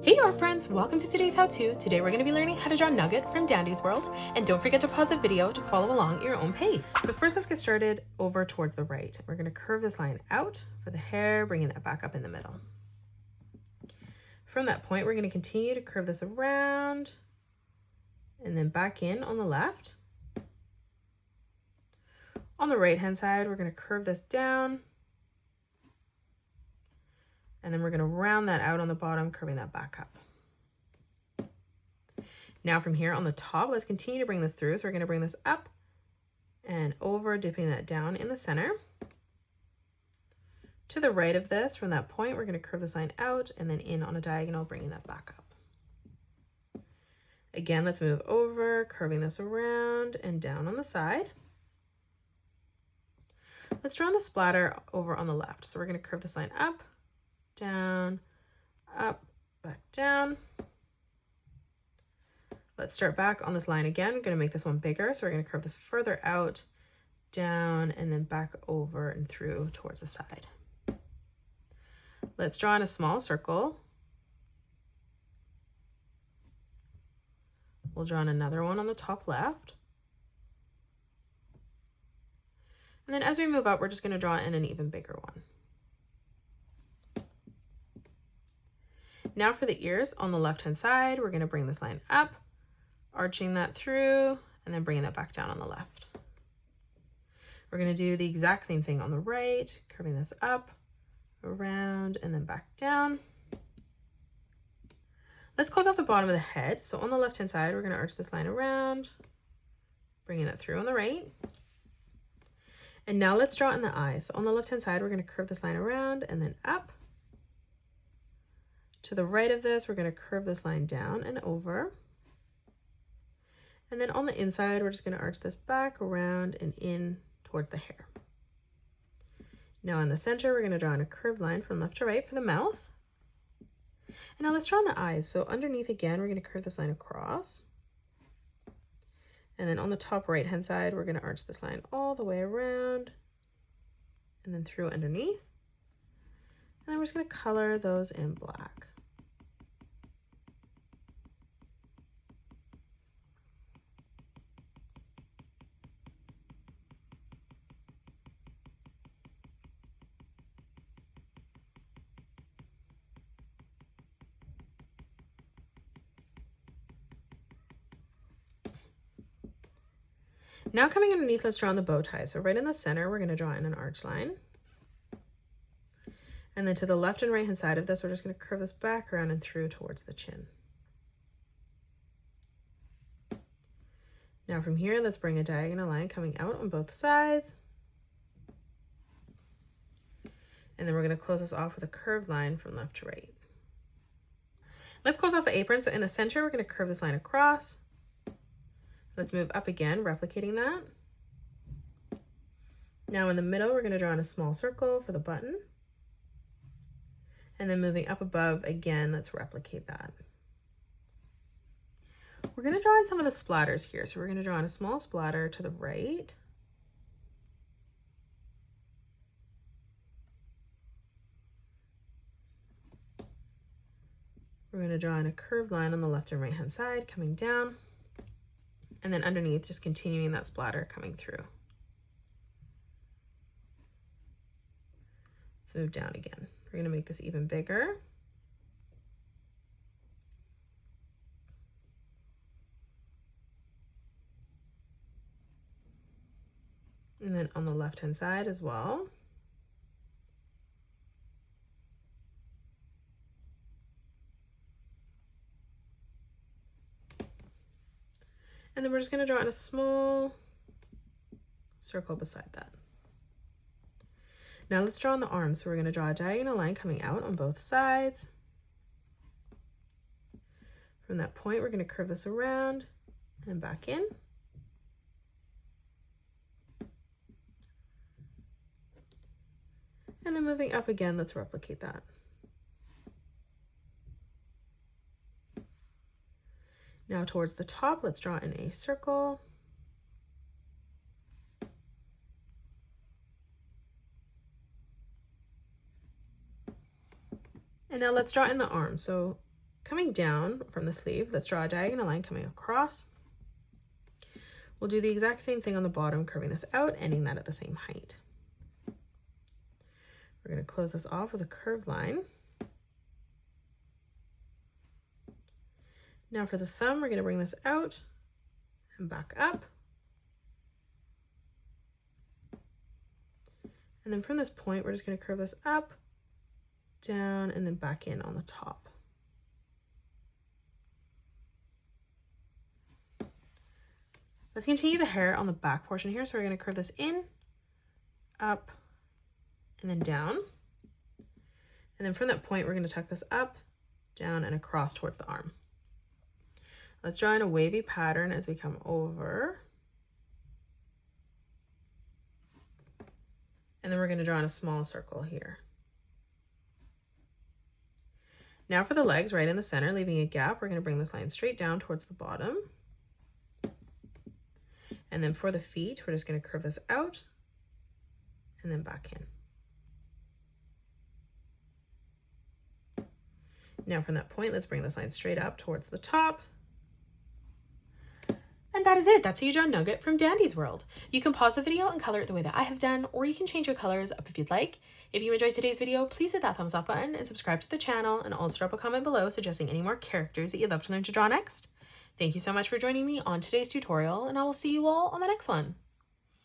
Hey art friends, welcome to today's how-to. Today we're going to be learning how to draw Nugget from Dandy's World, and don't forget to pause the video to follow along at your own pace. So first let's get started over towards the right. We're going to curve this line out for the hair, bringing that back up in the middle. From that point we're going to continue to curve this around and then back in on the left. On the right hand side we're going to curve this down and then we're going to round that out on the bottom, curving that back up. Now from here on the top, let's continue to bring this through. So we're going to bring this up and over, dipping that down in the center. To the right of this, from that point, we're going to curve this line out and then in on a diagonal, bringing that back up. Again, let's move over, curving this around and down on the side. Let's draw on the splatter over on the left. So we're going to curve this line up, down, up, back down. Let's start back on this line again. We're going to make this one bigger. So we're going to curve this further out, down, and then back over and through towards the side. Let's draw in a small circle. We'll draw in another one on the top left. And then as we move up, we're just going to draw in an even bigger one. Now for the ears on the left-hand side, we're going to bring this line up, arching that through, and then bringing that back down on the left. We're going to do the exact same thing on the right, curving this up, around, and then back down. Let's close off the bottom of the head. So on the left-hand side, we're going to arch this line around, bringing that through on the right. And now let's draw in the eyes. So on the left-hand side, we're going to curve this line around and then up. To the right of this, we're going to curve this line down and over. And then on the inside, we're just going to arch this back, around, and in towards the hair. Now in the center, we're going to draw in a curved line from left to right for the mouth. And now let's draw in the eyes. So underneath again, we're going to curve this line across. And then on the top right-hand side, we're going to arch this line all the way around and then through underneath. And then we're just going to color those in black. Now coming underneath, let's draw on the bow tie. So right in the center, we're going to draw in an arch line. And then to the left and right hand side of this, we're just going to curve this back around and through towards the chin. Now from here, let's bring a diagonal line coming out on both sides. And then we're going to close this off with a curved line from left to right. Let's close off the apron. So in the center, we're going to curve this line across. Let's move up again, replicating that. Now in the middle, we're going to draw in a small circle for the button. And then moving up above, again, let's replicate that. We're going to draw in some of the splatters here. So we're going to draw in a small splatter to the right. We're going to draw in a curved line on the left and right hand side coming down. And then underneath, just continuing that splatter coming through. Let's move down again. We're going to make this even bigger. And then on the left-hand side as well. And then we're just going to draw in a small circle beside that. Now let's draw on the arms. So we're going to draw a diagonal line coming out on both sides. From that point, we're going to curve this around and back in. And then moving up again, let's replicate that. Now towards the top, let's draw in a circle. And now let's draw in the arm. So Coming down from the sleeve, let's draw a diagonal line coming across. We'll do the exact same thing on the bottom, curving this out, ending that at the same height. We're going to close this off with a curved line. Now for the thumb, we're going to bring this out and back up. And then from this point, we're just going to curve this up, down, and then back in on the top. Let's continue the hair on the back portion here. So we're going to curve this in, up, and then down. And then from that point, we're going to tuck this up, down, and across towards the arm. Let's draw in a wavy pattern as we come over. And then we're going to draw in a small circle here. Now for the legs, right in the center, leaving a gap, we're going to bring this line straight down towards the bottom. And then for the feet, we're just going to curve this out and then back in. Now from that point, let's bring this line straight up towards the top. And that is it. That's how you draw Nugget from Dandy's World. You can pause the video and color it the way that I have done, or you can change your colors up if you'd like. If you enjoyed today's video, please hit that thumbs up button and subscribe to the channel, and also drop a comment below suggesting any more characters that you'd love to learn to draw next. Thank you so much for joining me on today's tutorial, and I will see you all on the next one.